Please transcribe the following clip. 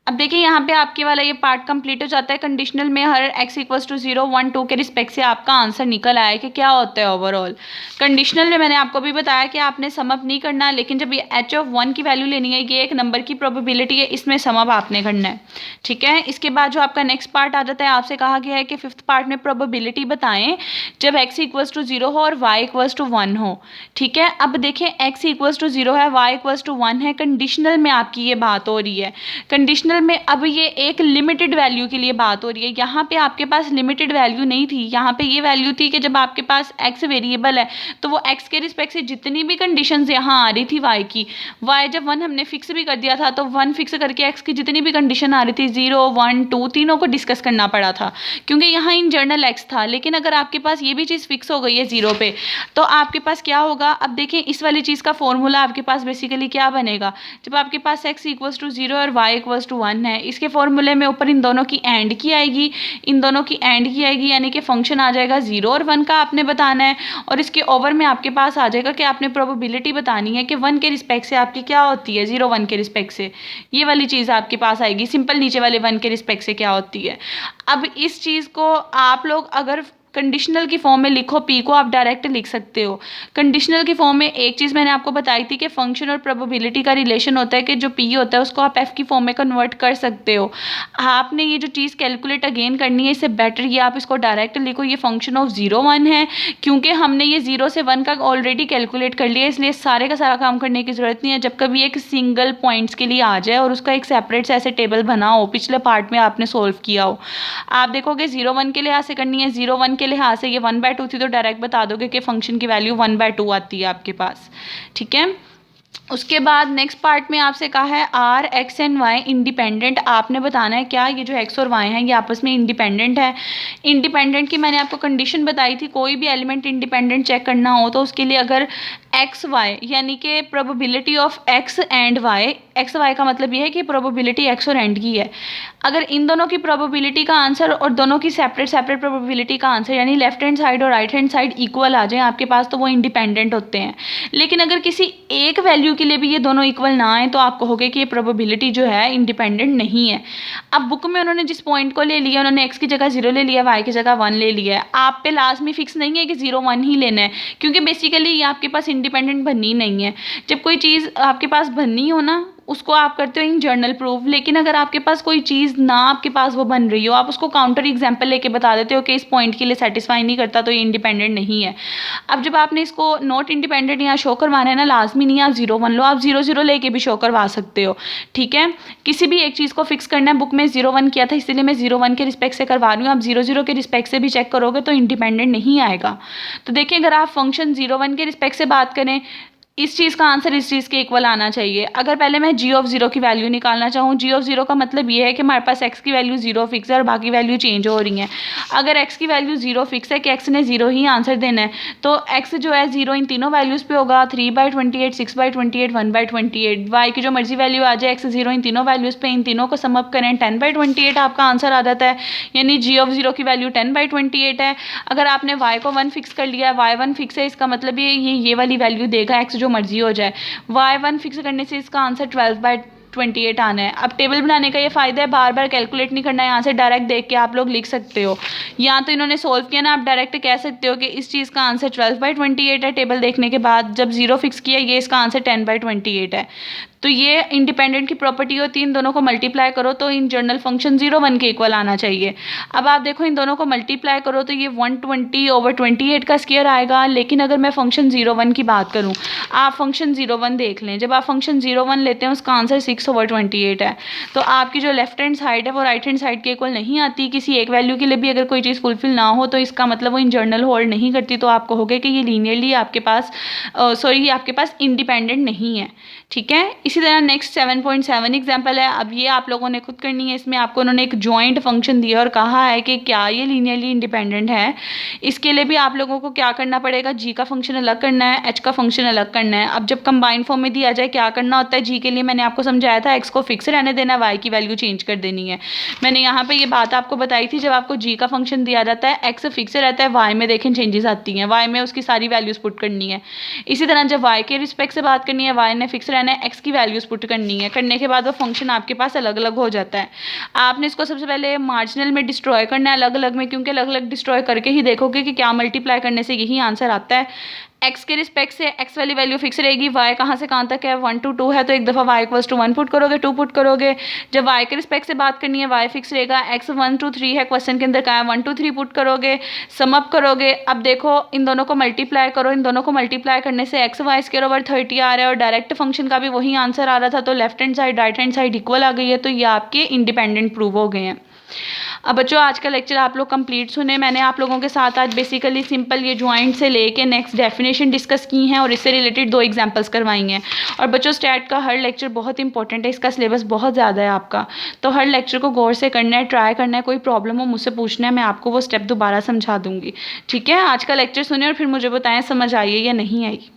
अब देखिए यहाँ पे आपके वाला ये पार्ट कंप्लीट हो जाता है। कंडीशनल में हर x इक्वल्स टू 0 1 2 के रिस्पेक्ट से आपका आंसर निकल आया कि क्या होता है ओवरऑल। कंडीशनल में मैंने आपको भी बताया कि आपने सम अप नहीं करना, लेकिन जब ये h ऑफ 1 की वैल्यू लेनी है, ये एक नंबर की प्रोबेबिलिटी है, इसमें सम अप आपने करना है। ठीक है, इसके बाद जो आपका नेक्स्ट पार्ट आ जाता है, आपसे कहा गया है कि फिफ्थ पार्ट में प्रोबेबिलिटी बताएं जब x इक्वल्स टू 0 हो और y इक्वल्स टू 1 हो। ठीक है, अब देखिए x इक्वल्स टू 0 है, y इक्वल्स टू 1 है, कंडीशनल में आपकी ये बात हो रही है। कंडीशनल में अब ये एक लिमिटेड वैल्यू के लिए बात हो रही है। यहाँ पे आपके पास लिमिटेड वैल्यू नहीं थी, यहाँ पे ये वैल्यू थी कि जब आपके पास x वेरिएबल है तो वो x के रिस्पेक्ट से जितनी भी कंडीशंस यहाँ आ रही थी y की, y जब 1 हमने फिक्स भी कर दिया था तो 1 फिक्स करके x की जितनी भी कंडीशन आ रही थी 0 1 2 तीनों को डिस्कस करना पड़ा था, क्योंकि यहाँ इन जर्नल x था। लेकिन अगर आपके पास ये भी चीज़ फिक्स हो गई है 0 पे, तो आपके पास क्या होगा। अब देखिए इस वाली चीज़ का फॉर्मूला आपके पास बेसिकली क्या बनेगा, जब आपके पास x इक्वल्स टू 0 और y इक्वल्स टू 1 है, इसके फॉर्मूले में ऊपर इन दोनों की एंड की आएगी, इन दोनों की एंड की आएगी, यानी कि फंक्शन आ जाएगा 0 और 1 का आपने बताना है। और इसके ओवर में आपके पास आ जाएगा कि आपने प्रोबेबिलिटी बतानी है कि 1 के रिस्पेक्ट से आपकी क्या होती है, 0 1 के रिस्पेक्ट से, ये वाली चीज़ आपके पास आएगी। सिंपल नीचे वाले 1 के रिस्पेक्ट से क्या होती है। अब इस चीज़ को आप लोग अगर कंडीशनल की फॉर्म में लिखो, पी को आप डायरेक्ट लिख सकते हो। कंडीशनल की फॉर्म में एक चीज़ मैंने आपको बताई थी कि फंक्शन और प्रोबेबिलिटी का रिलेशन होता है कि जो पी होता है उसको आप एफ की फॉर्म में कन्वर्ट कर सकते हो। आपने ये जो चीज़ कैलकुलेट अगेन करनी है, इससे बेटर ये आप इसको डायरेक्ट लिखो, ये फंक्शन ऑफ 0 1 है, क्योंकि हमने ये 0 से 1 का ऑलरेडी कैलकुलेट कर लिया, इसलिए सारे का सारा काम करने की ज़रूरत नहीं है। जब कभी एक सिंगल पॉइंट्स के लिए आ जाए और उसका एक सेपरेट से ऐसे टेबल बना हो, पिछले पार्ट में आपने सोल्व किया हो, आप देखोगे 0 1 के लिहाज से करनी है, 0 1 के लिहाज से ये 1/2 थी तो डायरेक्ट बता दोगे कि फंक्शन की वैल्यू 1/2 आती है आपके पास। ठीक है, उसके बाद नेक्स्ट पार्ट में आपसे कहा है are X and Y independent. आपने बताना है क्या ये जो एक्स और वाई हैं ये आपस में इंडिपेंडेंट है। इंडिपेंडेंट की मैंने आपको कंडीशन बताई थी, कोई भी एलिमेंट इंडिपेंडेंट चेक करना हो तो उसके लिए अगर एक्स वाई यानी कि probability of X and Y, X Y का मतलब ये है कि प्रोबेबिलिटी एक्स और एंड की है, अगर इन दोनों की प्रोबेबिलिटी का आंसर और दोनों की सेपरेट सेपरेट प्रोबेबिलिटी का आंसर यानी लेफ्ट हैंड साइड और राइट हैंड साइड इक्वल आ जाए आपके पास, तो वो इंडिपेंडेंट होते हैं। लेकिन अगर किसी एक वैल्यू के लिए भी ये दोनों इक्वल ना आए तो आप कहोगे कि ये प्रोबेबिलिटी जो है इंडिपेंडेंट नहीं है। अब बुक में उन्होंने जिस पॉइंट को ले लिया, उन्होंने एक्स की जगह 0 ले लिया, वाई की जगह 1 ले लिया है, आप पे लास्ट में फिक्स नहीं है कि 0 1 ही लेना है, क्योंकि बेसिकली ये आपके पास इंडिपेंडेंट बननी नहीं है। जब कोई चीज़ आपके पास बननी हो ना, उसको आप करते हो इन जर्नल प्रूफ। लेकिन अगर आपके पास कोई चीज़ ना आपके पास वो बन रही हो, आप उसको काउंटर एग्जाम्पल लेके बता देते हो कि इस पॉइंट के लिए सेटिस्फाई नहीं करता तो ये इंडिपेंडेंट नहीं है। अब जब आपने इसको नॉट इंडिपेंडेंट यहाँ शो करवाना है ना, लाजमी नहीं आप 0 1 लो, आप 0 0 लेके भी शो करवा सकते हो। ठीक है, किसी भी एक चीज़ को फिक्स करना है, बुक में 0 1 किया था इसलिए मैं 0 1 के रिस्पेक्ट से करवा रही हूँ, आप 0 0 के रिस्पेक्ट से भी चेक करोगे तो इंडिपेंडेंट नहीं आएगा। तो देखिए अगर आप फंक्शन 0 1 के रिस्पेक्ट से बात करें, इस चीज़ का आंसर इस चीज़ के इक्वल आना चाहिए। अगर पहले मैं g ऑफ 0 की वैल्यू निकालना चाहूँ, g ऑफ 0 का मतलब ये है कि हमारे पास x की वैल्यू 0 फिक्स है और बाकी वैल्यू चेंज हो रही हैं। अगर x की वैल्यू 0 फिक्स है कि x ने 0 ही आंसर देना है, तो x जो है 0 इन तीनों वैल्यूज़ पे होगा, 3/28 6/28 1/28, y की जो मर्जी वैल्यू आ जाए, x 0 इन तीनों वैल्यूज़ पे, इन तीनों को सम अप करें 10/28 आपका आंसर आ जाता है, यानी g ऑफ 0 की वैल्यू 10/28 है। अगर आपने y को 1 फिक्स कर लिया है, y 1 फिक्स है, इसका मतलब ये वाली वैल्यू देगा, x जो मर्जी हो जाए। y1 फिक्स करने से इसका आंसर 12/28 आना है। अब टेबल बनाने का ये फ़ायदा है, बार बार कैलकुलेट नहीं करना है, यहाँ से डायरेक्ट देख के आप लोग लिख सकते हो। या तो इन्होंने सोल्व किया ना, आप डायरेक्ट कह सकते हो कि इस चीज़ का आंसर 12/28 है, टेबल देखने के बाद जब 0 फिक्स किया ये इसका आंसर 10/28 है। तो ये इंडिपेंडेंट की प्रॉपर्टी होती है, इन दोनों को मल्टीप्लाई करो तो इन जनरल फंक्शन 0 1 के इक्वल आना चाहिए। अब आप देखो इन दोनों को मल्टीप्लाई करो तो ये 120/28 का स्क्वायर आएगा। लेकिन अगर मैं फंक्शन 0 1 की बात करूँ, आप फंक्शन 0 1 देख लें, जब आप फंक्शन 0 1 लेते हैं उसका आंसर 6/28 है। तो आपकी जो लेफ्ट हैंड साइड है वो राइट हैंड साइड के इक्वल नहीं आती। किसी एक वैल्यू के लिए भी अगर कोई चीज़ फुलफिल ना हो तो इसका मतलब वो इन जर्नल होल्ड नहीं करती, तो आप कहोगे कि ये लीनियरली आपके पास आपके पास इंडिपेंडेंट नहीं है। ठीक है, इसी तरह नेक्स्ट 7.7 एग्जाम्पल है। अब ये आप लोगों ने खुद करनी है, इसमें आपको उन्होंने एक जॉइंट फंक्शन दिया और कहा है कि क्या ये लीनियरली इंडिपेंडेंट है। इसके लिए भी आप लोगों को क्या करना पड़ेगा, जी का फंक्शन अलग करना है, एच का फंक्शन अलग करना है। अब जब कंबाइंड फॉर्म में दिया जाए क्या करना होता है, जी के लिए मैंने आपको समझाया था एक्स को फिक्स रहने देना है, वाई की वैल्यू चेंज कर देनी है। मैंने यहाँ पे ये बात आपको बताई थी, जब आपको जी का फंक्शन दिया जाता है एक्स फिक्स रहता है, वाई में देखें चेंजेस आती हैं, वाई में उसकी सारी वैल्यूज पुट करनी है। इसी तरह जब वाई के रिस्पेक्ट से बात करनी है, वाई ने फिक्स रहना है, एक्स की वैल्यूज़ पुट करनी है, करने के बाद वो फंक्शन आपके पास अलग अलग हो जाता है। आपने इसको सबसे पहले मार्जिनल में डिस्ट्रॉय करना है अलग अलग में, क्योंकि अलग अलग डिस्ट्रॉय करके ही देखोगे कि क्या मल्टीप्लाई करने से यही आंसर आता है। एक्स के रिस्पेक्ट से एक्स वाली वैल्यू फिक्स रहेगी, वाई कहाँ से कहाँ तक है 1 to 2 है, तो एक दफ़ा वाई इक्वल्स टू 1 पुट करोगे, 2 पुट करोगे। जब वाई के रिस्पेक्ट से बात करनी है वाई फिक्स रहेगा, एक्स 1 to 3 है, क्वेश्चन के अंदर कहा है 1 to 3 पुट करोगे, सम अप करोगे। अब देखो इन दोनों को मल्टीप्लाई करो, इन दोनों को मल्टीप्लाई करने से एक्स वाई स्क्वायर ओवर 30 आ रहा है और डायरेक्ट फंक्शन का भी वही आंसर आ रहा था, तो left hand side right hand side equal आ गई है, तो ये आपके इंडिपेंडेंट प्रूव हो गए हैं। अब बच्चों आज का लेक्चर आप लोग कंप्लीट सुने। मैंने आप लोगों के साथ आज बेसिकली सिंपल ये ज्वाइंट से लेके नेक्स्ट डेफिनेशन डिस्कस की हैं और इससे रिलेटेड 2 एग्जांपल्स करवाई हैं। और बच्चों स्टैट का हर लेक्चर बहुत इंपॉर्टेंट है, इसका सिलेबस बहुत ज़्यादा है आपका, तो हर लेक्चर को गौर से करना है, ट्राई करना है, कोई प्रॉब्लम हो मुझसे पूछना है, मैं आपको वो स्टेप दोबारा समझा दूँगी। ठीक है, आज का लेक्चर सुने और फिर मुझे बताएं समझ आई है या नहीं आई।